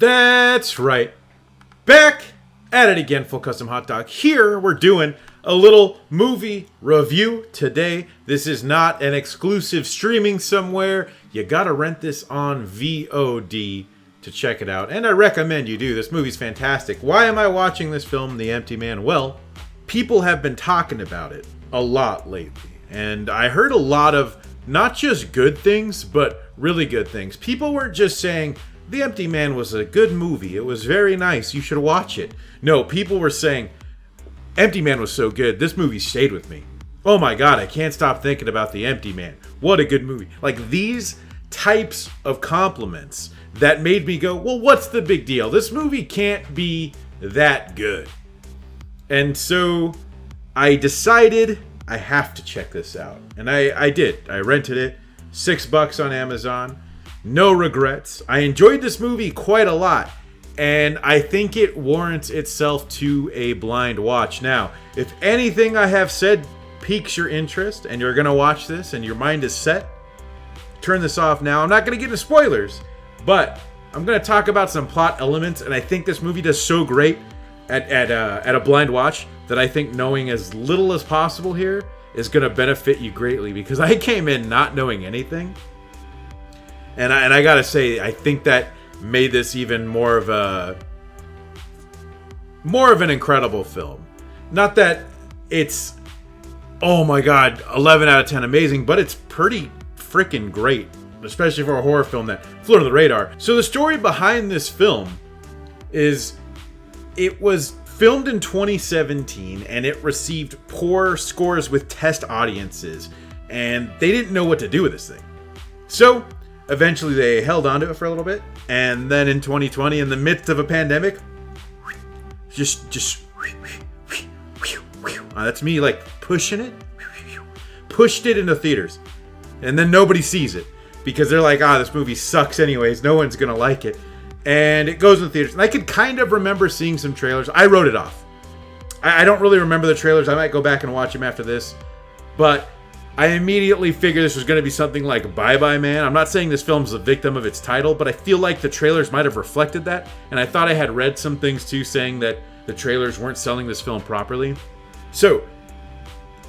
That's right. Back at it again, Full Custom Hot Dog. Here we're doing a little movie review today. This is not an exclusive streaming somewhere. You gotta rent this on VOD to check it out. And I recommend you do. This movie's fantastic. Why am I watching this film, The Empty Man? Well, people have been talking about it a lot lately. And I heard a lot of not just good things, but really good things. People weren't just saying, The Empty Man was a good movie. It was very nice. You should watch it. No, people were saying, Empty Man was so good. This movie stayed with me. Oh my God, I can't stop thinking about The Empty Man. What a good movie. Like these types of compliments that made me go, well, what's the big deal? This movie can't be that good. And so I decided I have to check this out. And I did. I rented it. $6 on Amazon. No regrets. I enjoyed this movie quite a lot. And I think it warrants itself to a blind watch. Now, if anything I have said piques your interest and you're going to watch this and your mind is set, turn this off now. I'm not going to get into spoilers, but I'm going to talk about some plot elements. And I think this movie does so great at a blind watch that I think knowing as little as possible here is going to benefit you greatly, because I came in not knowing anything. And I got to say, I think that made this even more of an incredible film. Not that it's, oh my God, 11 out of 10 amazing, but it's pretty freaking great, especially for a horror film that flew under the radar. So the story behind this film is it was filmed in 2017 and it received poor scores with test audiences, and they didn't know what to do with this thing. So eventually they held onto it for a little bit, and then in 2020, in the midst of a pandemic, that's me like pushing it, pushed it into theaters, and then nobody sees it because they're like, this movie sucks anyways, no one's gonna like it. And it goes in the theaters. And I could kind of remember seeing some trailers. I wrote it off. I don't really remember the trailers. I might go back and watch them after this. But I immediately figured this was going to be something like Bye Bye Man. I'm not saying this film's a victim of its title, but I feel like the trailers might have reflected that. And I thought I had read some things too saying that the trailers weren't selling this film properly. So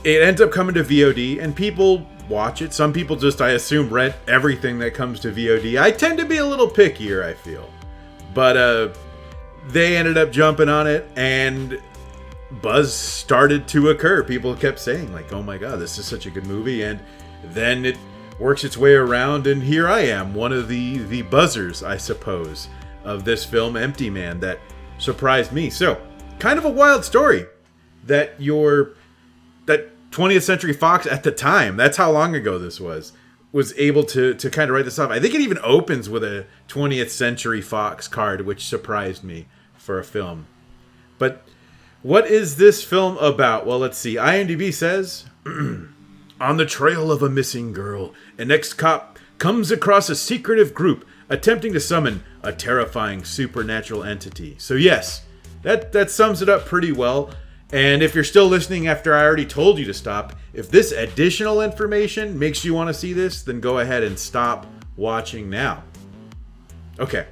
it ends up coming to VOD and people watch it. Some people just, I assume, rent everything that comes to VOD. I tend to be a little pickier, I feel. But they ended up jumping on it, and buzz started to occur. People kept saying, like, oh my God, this is such a good movie. And then it works its way around, and here I am, one of the buzzers, I suppose, of this film, Empty Man, that surprised me. So, kind of a wild story that 20th Century Fox at the time, that's how long ago this was able to kind of write this off. I think it even opens with a 20th Century Fox card, which surprised me for a film. But what is this film about? Well, let's see. IMDb says, on the trail of a missing girl, an ex-cop comes across a secretive group attempting to summon a terrifying supernatural entity. So yes, that sums it up pretty well. And if you're still listening after I already told you to stop, if this additional information makes you want to see this, then go ahead and stop watching now. Okay,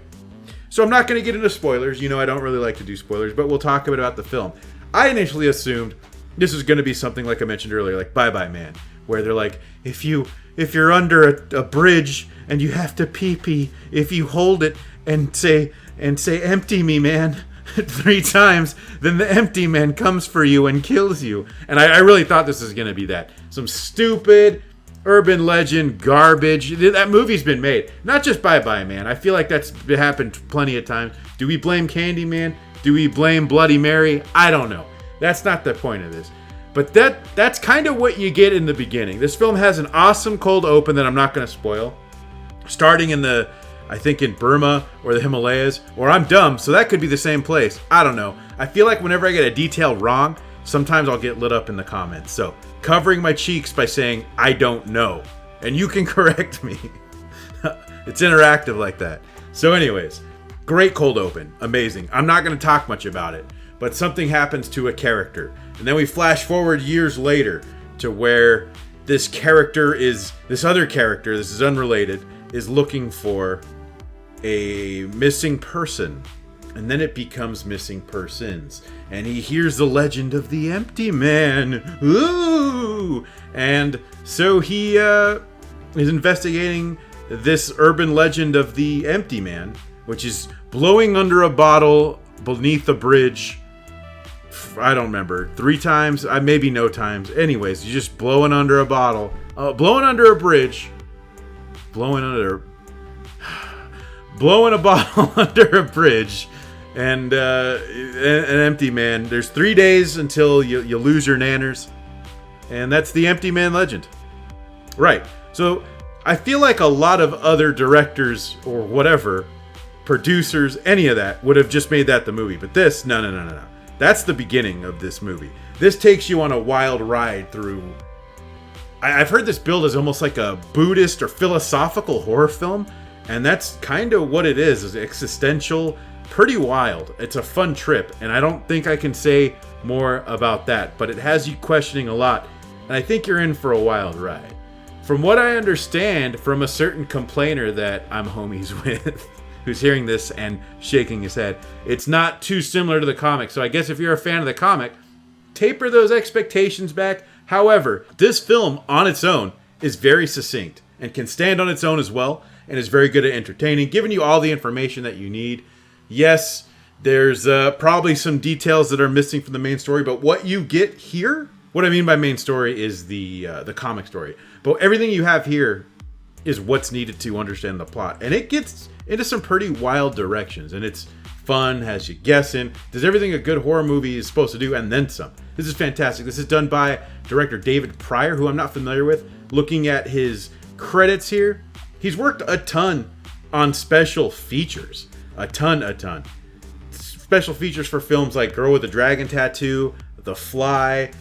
so I'm not going to get into spoilers. You know I don't really like to do spoilers, but we'll talk a bit about the film. I initially assumed this was going to be something like I mentioned earlier, like Bye Bye Man, where they're like, if you're under a bridge and you have to pee, if you hold it and say empty me, man, 3 times, then the empty man comes for you and kills you. And I really thought this was going to be that. Some stupid urban legend garbage. That movie's been made. Not just Bye Bye Man. I feel like that's happened plenty of times. Do we blame Candyman? Do we blame Bloody Mary? I don't know. That's not the point of this. But that's kind of what you get in the beginning. This film has an awesome cold open that I'm not going to spoil. Starting in I think in Burma or the Himalayas, or I'm dumb, so that could be the same place. I don't know. I feel like whenever I get a detail wrong, sometimes I'll get lit up in the comments. So covering my cheeks by saying, I don't know. And you can correct me. It's interactive like that. So anyways, great cold open. Amazing. I'm not going to talk much about it, but something happens to a character. And then we flash forward years later to where this other character, this is unrelated, is looking for a missing person. And then it becomes missing persons. And he hears the legend of the empty man. Ooh! And so he is investigating this urban legend of the empty man, which is blowing under a bottle beneath a bridge. I don't remember. 3 times? Maybe no times. Anyways, you're just blowing under a bottle. Blowing under a bridge. Blowing a bottle under a bridge. And an empty man. There's 3 days until you lose your nanners. And that's the empty man legend. Right. So I feel like a lot of other directors or whatever, producers, any of that, would have just made that the movie. But this, no. That's the beginning of this movie. This takes you on a wild ride through... I've heard this billed as almost like a Buddhist or philosophical horror film. And that's kind of what it is existential... Pretty wild. It's a fun trip, and I don't think I can say more about that, but it has you questioning a lot, and I think you're in for a wild ride. From what I understand from a certain complainer that I'm homies with, who's hearing this and shaking his head, it's not too similar to the comic, so I guess if you're a fan of the comic, taper those expectations back. However, this film on its own is very succinct, and can stand on its own as well, and is very good at entertaining, giving you all the information that you need. Yes, there's probably some details that are missing from the main story, but what you get here, what I mean by main story is the comic story. But everything you have here is what's needed to understand the plot. And it gets into some pretty wild directions. And it's fun, has you guessing, does everything a good horror movie is supposed to do, and then some. This is fantastic. This is done by director David Pryor, who I'm not familiar with. Looking at his credits here, he's worked a ton on special features. A ton. Special features for films like Girl with a Dragon Tattoo, The Fly,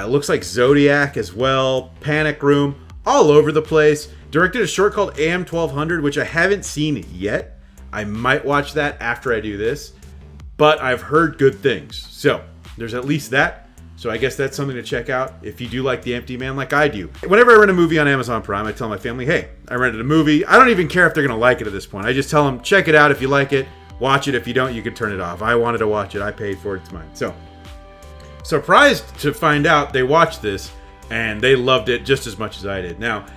looks like Zodiac as well, Panic Room, all over the place. Directed a short called AM 1200, which I haven't seen yet. I might watch that after I do this, but I've heard good things. So there's at least that. So I guess that's something to check out if you do like The Empty Man like I do. Whenever I rent a movie on Amazon Prime, I tell my family, hey, I rented a movie. I don't even care if they're going to like it at this point. I just tell them, check it out. If you like it, watch it. If you don't, you can turn it off. I wanted to watch it. I paid for it. It's mine. So surprised to find out they watched this and they loved it just as much as I did. Now,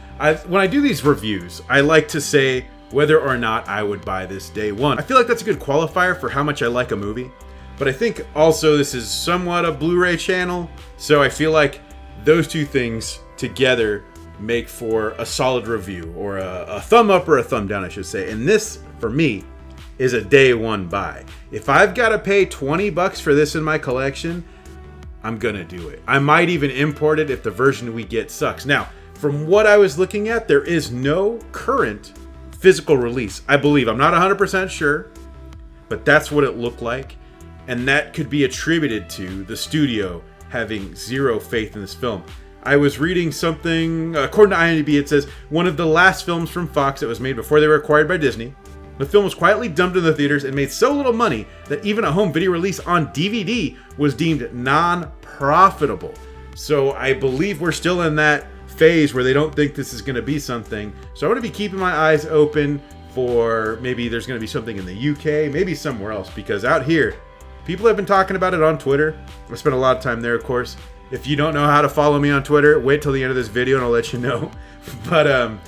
when I do these reviews, I like to say whether or not I would buy this day one. I feel like that's a good qualifier for how much I like a movie. But I think also this is somewhat a Blu-ray channel, so I feel like those two things together make for a solid review, or a thumb up or a thumb down, I should say. And this, for me, is a day one buy. If I've got to pay $20 for this in my collection, I'm gonna do it. I might even import it if the version we get sucks. Now, from what I was looking at, there is no current physical release, I believe. I'm not 100% sure, but that's what it looked like. And that could be attributed to the studio having zero faith in this film. I was reading something, according to IMDb, it says, one of the last films from Fox that was made before they were acquired by Disney. The film was quietly dumped in the theaters and made so little money that even a home video release on DVD was deemed non-profitable. So I believe we're still in that phase where they don't think this is going to be something. So I want to be keeping my eyes open for maybe there's going to be something in the UK, maybe somewhere else, because out here, people have been talking about it on Twitter. I spent a lot of time there, of course. If you don't know how to follow me on Twitter, wait till the end of this video and I'll let you know. But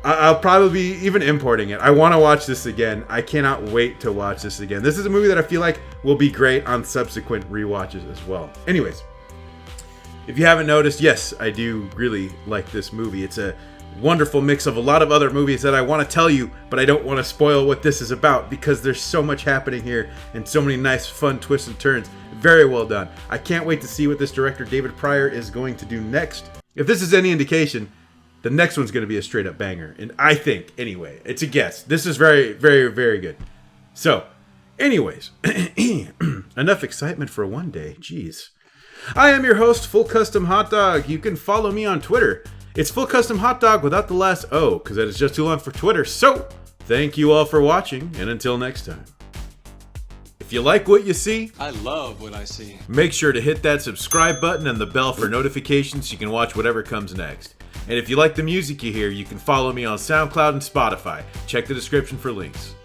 I'll probably be even importing it. I want to watch this again. I cannot wait to watch this again. This is a movie that I feel like will be great on subsequent rewatches as well. Anyways, if you haven't noticed, yes, I do really like this movie. It's a wonderful mix of a lot of other movies that I want to tell you, but I don't want to spoil what this is about because there's so much happening here and so many nice, fun twists and turns. Very well done. I can't wait to see what this director, David Pryor, is going to do next. If this is any indication, the next one's going to be a straight up banger. And I think, anyway, it's a guess. This is very, very, very good. So, anyways, enough excitement for one day. Jeez. I am your host, Full Custom Hot Dog. You can follow me on Twitter. It's Full Custom Hot Dog without the last O, because that is just too long for Twitter. So, thank you all for watching, and until next time. If you like what you see, I love what I see. Make sure to hit that subscribe button and the bell for notifications so you can watch whatever comes next. And if you like the music you hear, you can follow me on SoundCloud and Spotify. Check the description for links.